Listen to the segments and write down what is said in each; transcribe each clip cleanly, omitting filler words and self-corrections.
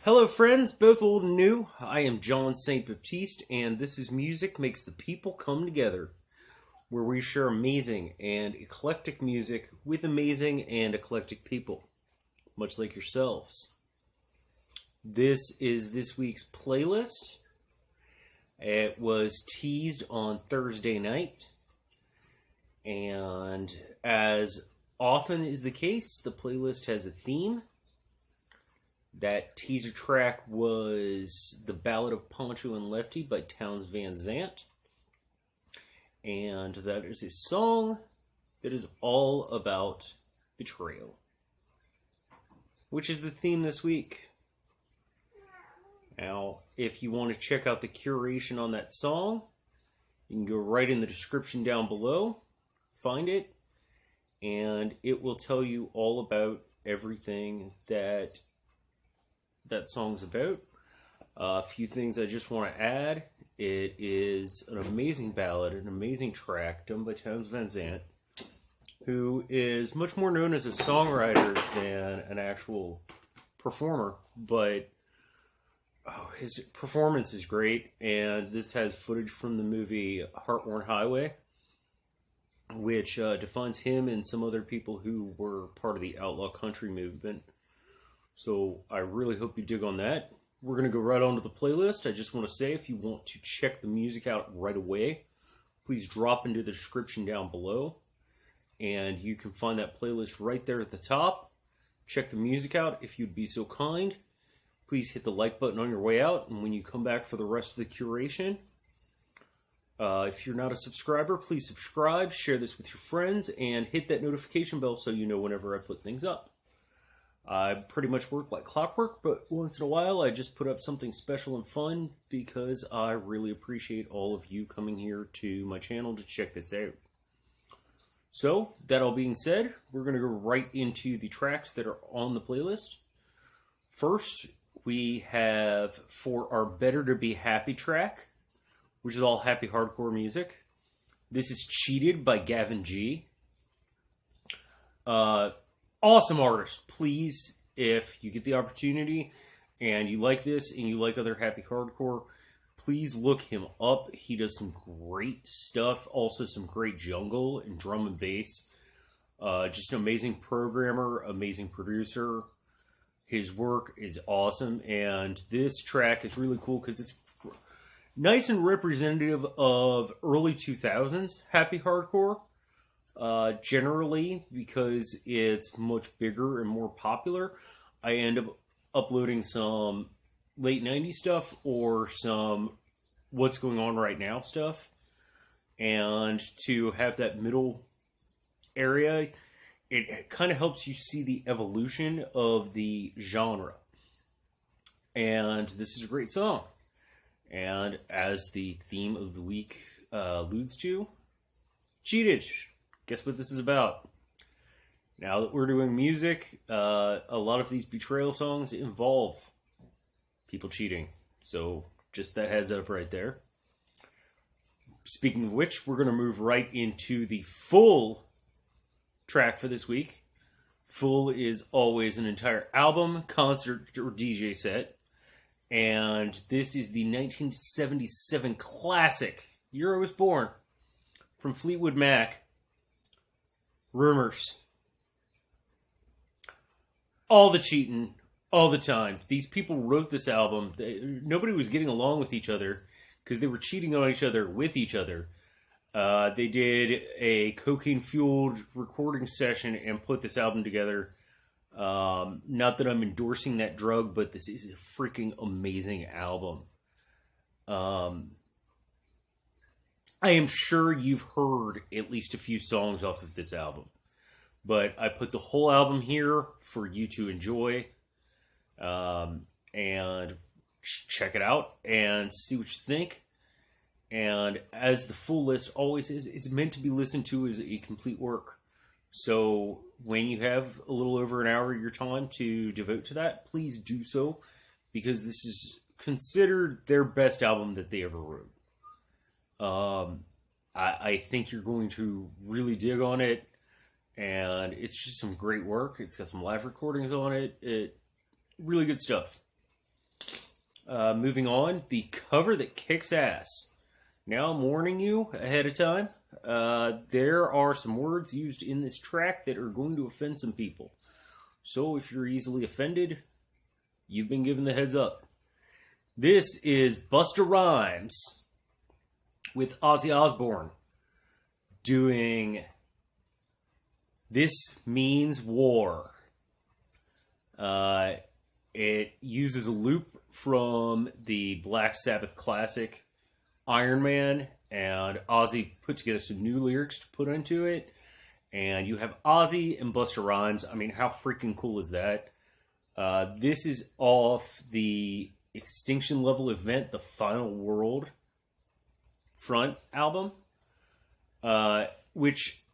Hello, friends, both old and new. I am John St. Baptiste, and this is Music Makes the People Come Together, where we share amazing and eclectic music with amazing and eclectic people, much like yourselves. This is this week's playlist. It was teased on Thursday night, and as often is the case, the playlist has a theme. That teaser track was The Ballad of Poncho and Lefty by Townes Van Zandt. And that is a song that is all about betrayal, which is the theme this week. Now, if you want to check out the curation on that song, you can go right in the description down below, find it, and it will tell you all about everything that song's about. A few things I just want to add. It is an amazing ballad, an amazing track done by Townes Van Zandt, who is much more known as a songwriter than an actual performer, but his performance is great, and this has footage from the movie Heartworn Highway, which defines him and some other people who were part of the outlaw country movement. So I really hope you dig on that. We're going to go right on to the playlist. I just want to say, if you want to check the music out right away, please drop into the description down below. And you can find that playlist right there at the top. Check the music out if you'd be so kind. Please hit the like button on your way out. And when you come back for the rest of the curation, if you're not a subscriber, please subscribe, share this with your friends, and hit that notification bell so you know whenever I put things up. I pretty much work like clockwork, but once in a while I just put up something special and fun because I really appreciate all of you coming here to my channel to check this out. So, that all being said, we're going to go right into the tracks that are on the playlist. First, we have for our Better to Be Happy track, which is all happy hardcore music. This is Cheated by Gavin G. Awesome artist. Please, if you get the opportunity and you like this and you like other happy hardcore, please look him up. He does some great stuff. Also some great jungle and drum and bass. Just an amazing programmer, amazing producer. His work is awesome. And this track is really cool because it's nice and representative of early 2000s happy hardcore. Generally, because it's much bigger and more popular, I end up uploading some late 90s stuff or some what's going on right now stuff. And to have that middle area, it kind of helps you see the evolution of the genre. And this is a great song. And as the theme of the week alludes to, Cheated. Guess what this is about? Now that we're doing music, a lot of these betrayal songs involve people cheating. So just that heads up right there. Speaking of which, we're going to move right into the full track for this week. Full is always an entire album, concert, or DJ set. And this is the 1977 classic, Year I Was Born, from Fleetwood Mac. Rumors. All the cheating, all the time. These people wrote this album. Nobody was getting along with each other because they were cheating on each other with each other. They did a cocaine-fueled recording session and put this album together. Not that I'm endorsing that drug, but this is a freaking amazing album. I am sure you've heard at least a few songs off of this album, but I put the whole album here for you to enjoy, and check it out and see what you think. And as the full list always is, it's meant to be listened to as a complete work. So when you have a little over an hour of your time to devote to that, please do so, because this is considered their best album that they ever wrote. I think you're going to really dig on it, and it's just some great work. It's got some live recordings on it. Really good stuff. Moving on, the cover that kicks ass. Now I'm warning you ahead of time. There are some words used in this track that are going to offend some people. So if you're easily offended, you've been given the heads up. This is Busta Rhymes with Ozzy Osbourne doing This Means War. It uses a loop from the Black Sabbath classic Iron Man, and Ozzy put together some new lyrics to put into it. And you have Ozzy and Busta Rhymes. I mean, how freaking cool is that? This is off the Extinction Level Event, The Final World front album, which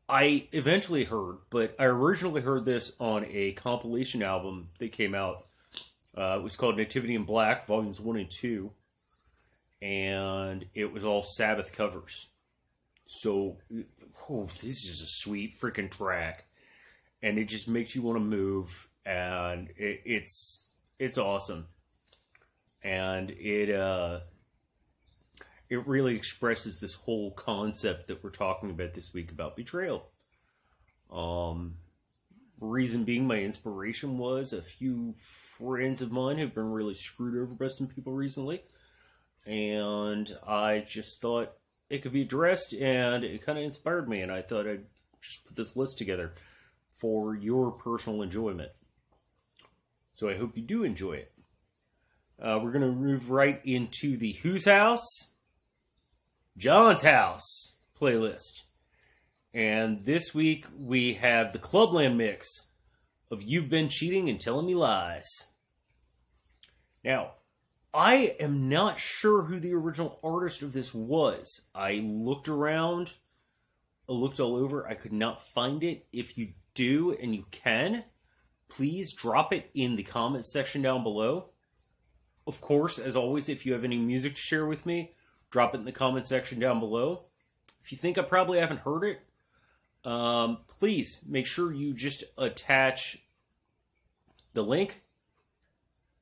I eventually heard, but I originally heard this on a compilation album that came out. It was called Nativity in Black, Volumes 1 and 2, and it was all Sabbath covers. So, this is a sweet freaking track, and it just makes you want to move, and it's awesome. And it really expresses this whole concept that we're talking about this week about betrayal. Reason being, my inspiration was a few friends of mine have been really screwed over by some people recently, and I just thought it could be addressed, and it kind of inspired me, and I thought I'd just put this list together for your personal enjoyment. So I hope you do enjoy it. We're going to move right into the Whose House? John's House playlist. And this week we have the Clubland mix of You've Been Cheating and Telling Me Lies. Now, I am not sure who the original artist of this was. I looked around, I looked all over, I could not find it. If you do, and you can, please drop it in the comments section down below. Of course, as always, if you have any music to share with me, drop it in the comment section down below. If you think I probably haven't heard it, please make sure you just attach the link,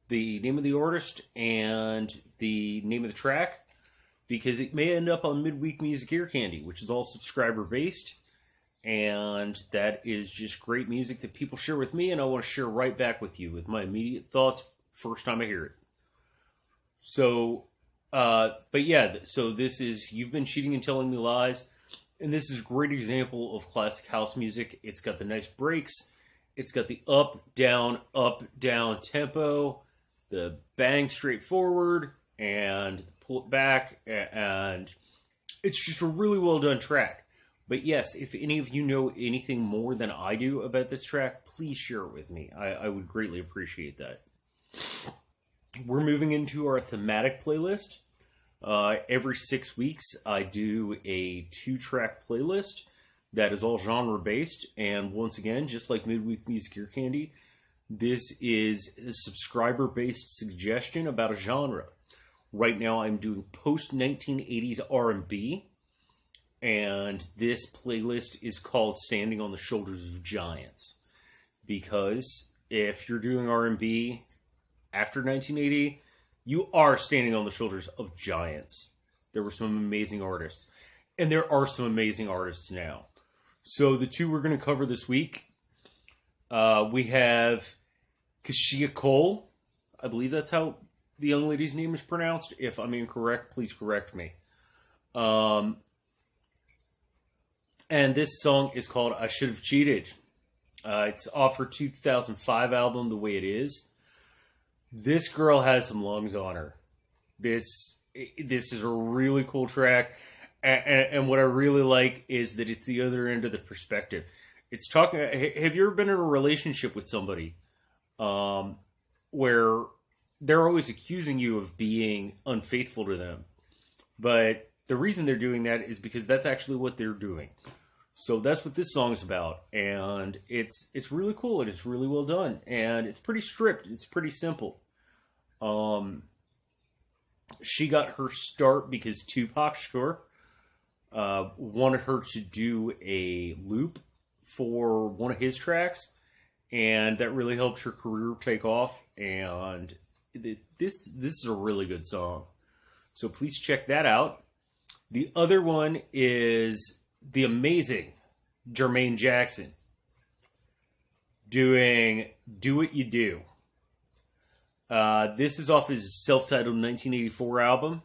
the name of the artist, and the name of the track, because it may end up on Midweek Music Ear Candy, which is all subscriber based, and that is just great music that people share with me, and I want to share right back with you with my immediate thoughts first time I hear it. So, but yeah, so this is You've Been Cheating and Telling Me Lies, and this is a great example of classic house music. It's got the nice breaks, it's got the up, down tempo, the bang straight forward, and pull it back, and it's just a really well done track. But yes, if any of you know anything more than I do about this track, please share it with me. I would greatly appreciate that. We're moving into our thematic playlist. Every 6 weeks, I do a 2-track playlist that is all genre based. And once again, just like Midweek Music Ear Candy, this is a subscriber based suggestion about a genre. Right now, I'm doing post 1980s R&B, and this playlist is called "Standing on the Shoulders of Giants," because if you're doing R&B after 1980, you are standing on the shoulders of giants. There were some amazing artists, and there are some amazing artists now. So the two we're going to cover this week, we have Kashia Cole. I believe that's how the young lady's name is pronounced. If I'm incorrect, please correct me. And this song is called "I Should Have Cheated." It's off her 2005 album, The Way It Is. This girl has some lungs on her. This is a really cool track, and what I really like is that it's the other end of the perspective. It's talking. Have you ever been in a relationship with somebody, where they're always accusing you of being unfaithful to them, but the reason they're doing that is because that's actually what they're doing. So that's what this song is about, and it's really cool, and it's really well done, and it's pretty stripped. It's pretty simple. She got her start because Tupac Shakur wanted her to do a loop for one of his tracks, and that really helped her career take off. And this is a really good song. So please check that out. The other one is the amazing Jermaine Jackson doing Do What You Do. This is off his self-titled 1984 album,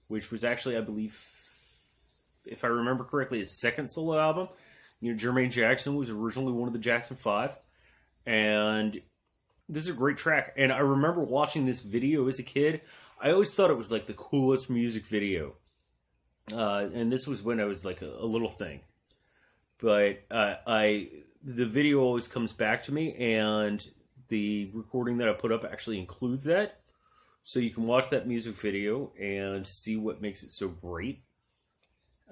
which was actually, I believe, if I remember correctly, his second solo album. You know, Jermaine Jackson was originally one of the Jackson 5, and this is a great track. And I remember watching this video as a kid. I always thought it was like the coolest music video. And this was when I was like a little thing. But the video always comes back to me, and the recording that I put up actually includes that. So you can watch that music video and see what makes it so great.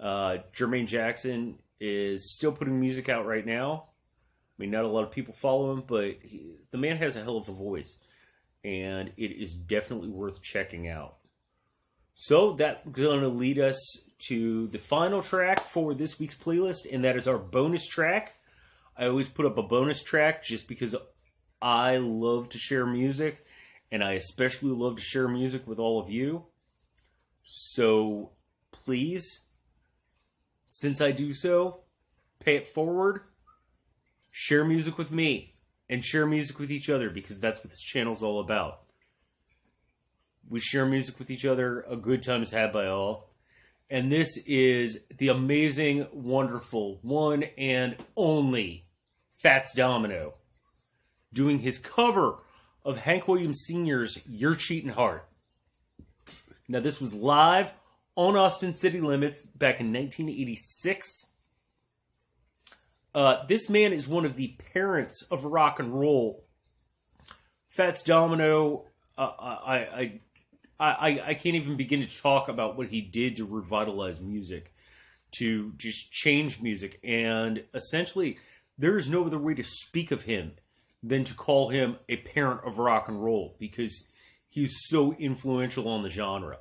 Jermaine Jackson is still putting music out right now. I mean, not a lot of people follow him, but the man has a hell of a voice, and it is definitely worth checking out. So that's going to lead us to the final track for this week's playlist, and that is our bonus track. I always put up a bonus track just because I love to share music, and I especially love to share music with all of you. So please, since I do so, pay it forward. Share music with me and share music with each other, because that's what this channel is all about. We share music with each other. A good time is had by all. And this is the amazing, wonderful, one and only Fats Domino doing his cover of Hank Williams Sr.'s Your Cheating Heart. Now, this was live on Austin City Limits back in 1986. This man is one of the parents of rock and roll. Fats Domino, I can't even begin to talk about what he did to revitalize music, to just change music. And essentially, there is no other way to speak of him than to call him a parent of rock and roll, because he's so influential on the genre.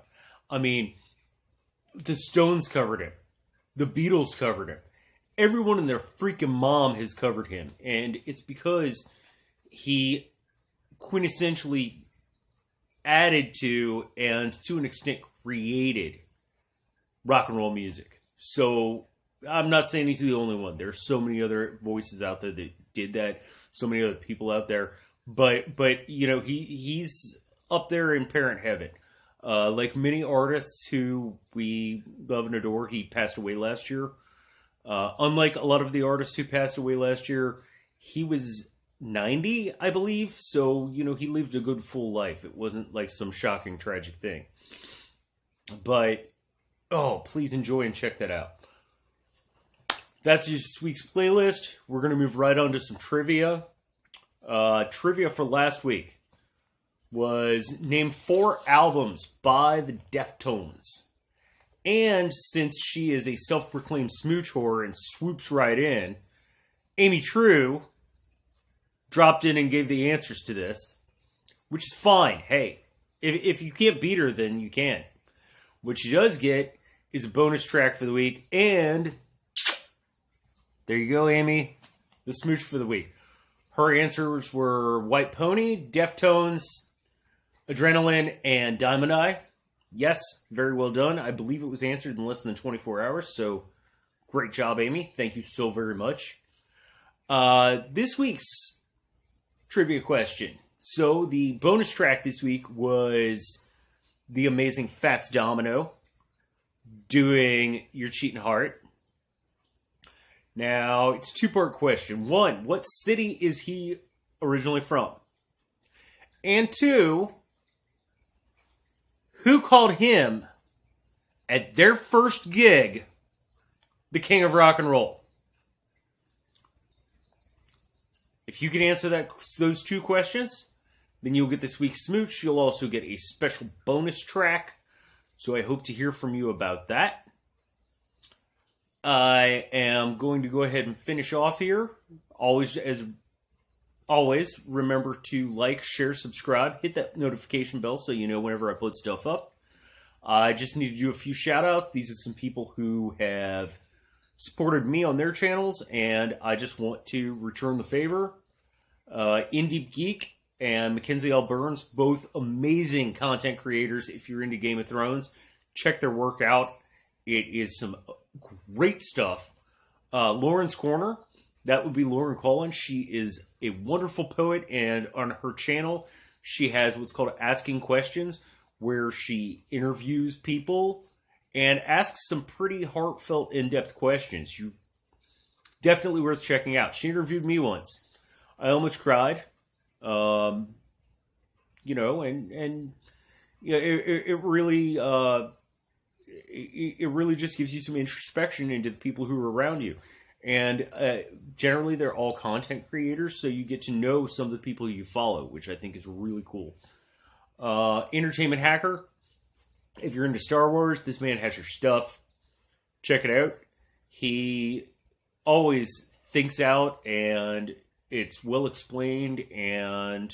I mean, the Stones covered him. The Beatles covered him. Everyone and their freaking mom has covered him. And it's because he quintessentially added to, and to an extent created, rock and roll music. So I'm not saying he's the only one. There's so many other voices out there that did that. So many other people out there. But you know, he's up there in parent heaven. Like many artists who we love and adore, he passed away last year. Unlike a lot of the artists who passed away last year, he was 90, I believe. So, you know, he lived a good full life. It wasn't like some shocking, tragic thing. But, oh, please enjoy and check that out. That's this week's playlist. We're going to move right on to some trivia. Trivia for last week was name 4 albums by the Deftones. And since she is a self-proclaimed smooch whore and swoops right in, Amy True dropped in and gave the answers to this, which is fine. Hey, if you can't beat her, then you can't. What she does get is a bonus track for the week, and there you go, Amy, the smooch for the week. Her answers were White Pony, Deftones, Adrenaline, and Diamond Eye. Yes, very well done. I believe it was answered in less than 24 hours, so great job, Amy. Thank you so very much. This week's trivia question. So the bonus track this week was the amazing Fats Domino doing Your Cheating Heart. Now, it's a 2-part question. 1, what city is he originally from? And 2, who called him, at their first gig, the king of rock and roll? If you can answer those 2 questions, then you'll get this week's smooch. You'll also get a special bonus track. So I hope to hear from you about that. I am going to go ahead and finish off here. Always, remember to like, share, subscribe, hit that notification bell so you know whenever I put stuff up. I just need to do a few shout outs. These are some people who have supported me on their channels, and I just want to return the favor. Indie Geek and Mackenzie L. Burns, both amazing content creators. If you're into Game of Thrones, check their work out. It is some great stuff. Lauren's Corner, that would be Lauren Collins. She is a wonderful poet, and on her channel, she has what's called Asking Questions, where she interviews people and asks some pretty heartfelt, in-depth questions. You definitely worth checking out. She interviewed me once. I almost cried. You know, and you know, it really it really just gives you some introspection into the people who are around you. And generally, they're all content creators, so you get to know some of the people you follow, which I think is really cool. Entertainment Hacker. If you're into Star Wars, this man has your stuff. Check it out. He always thinks out, and it's well explained, and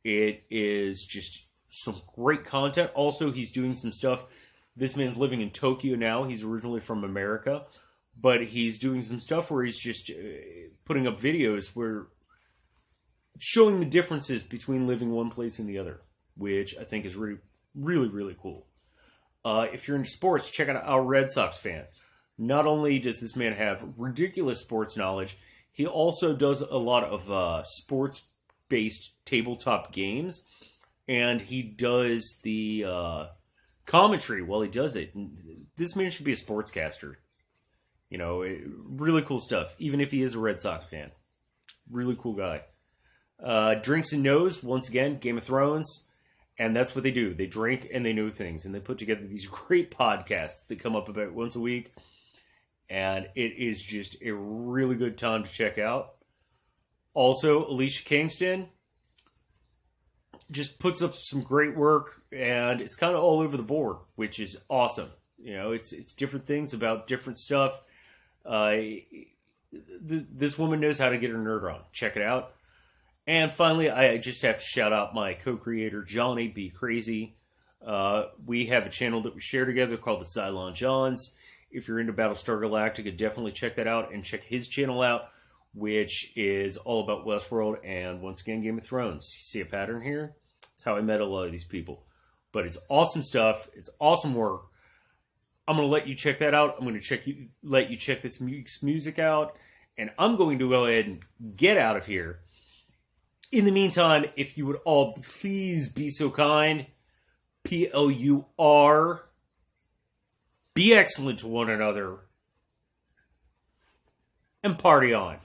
it is just some great content. Also, he's doing some stuff. This man's living in Tokyo now. He's originally from America, but he's doing some stuff where he's just putting up videos where showing the differences between living one place and the other, which I think is really, really, really cool. If you're into sports, check out Our Red Sox Fan. Not only does this man have ridiculous sports knowledge, he also does a lot of sports-based tabletop games, and he does the commentary while he does it. This man should be a sportscaster. You know, really cool stuff, even if he is a Red Sox fan. Really cool guy. Drinks and Knows, once again, Game of Thrones. And that's what they do. They drink and they know things. And they put together these great podcasts that come up about once a week. And it is just a really good time to check out. Also, Alicia Kingston just puts up some great work. And it's kind of all over the board, which is awesome. You know, it's different things about different stuff. This woman knows how to get her nerd on. Check it out. And finally, I just have to shout out my co-creator, Johnny B. Crazy. We have a channel that we share together called the Cylon Johns. If you're into Battlestar Galactica, definitely check that out. And check his channel out, which is all about Westworld and, once again, Game of Thrones. You see a pattern here? That's how I met a lot of these people. But it's awesome stuff. It's awesome work. I'm going to let you check that out. I'm going to let you check this music out. And I'm going to go ahead and get out of here. In the meantime, if you would all please be so kind, PLUR, be excellent to one another, and party on.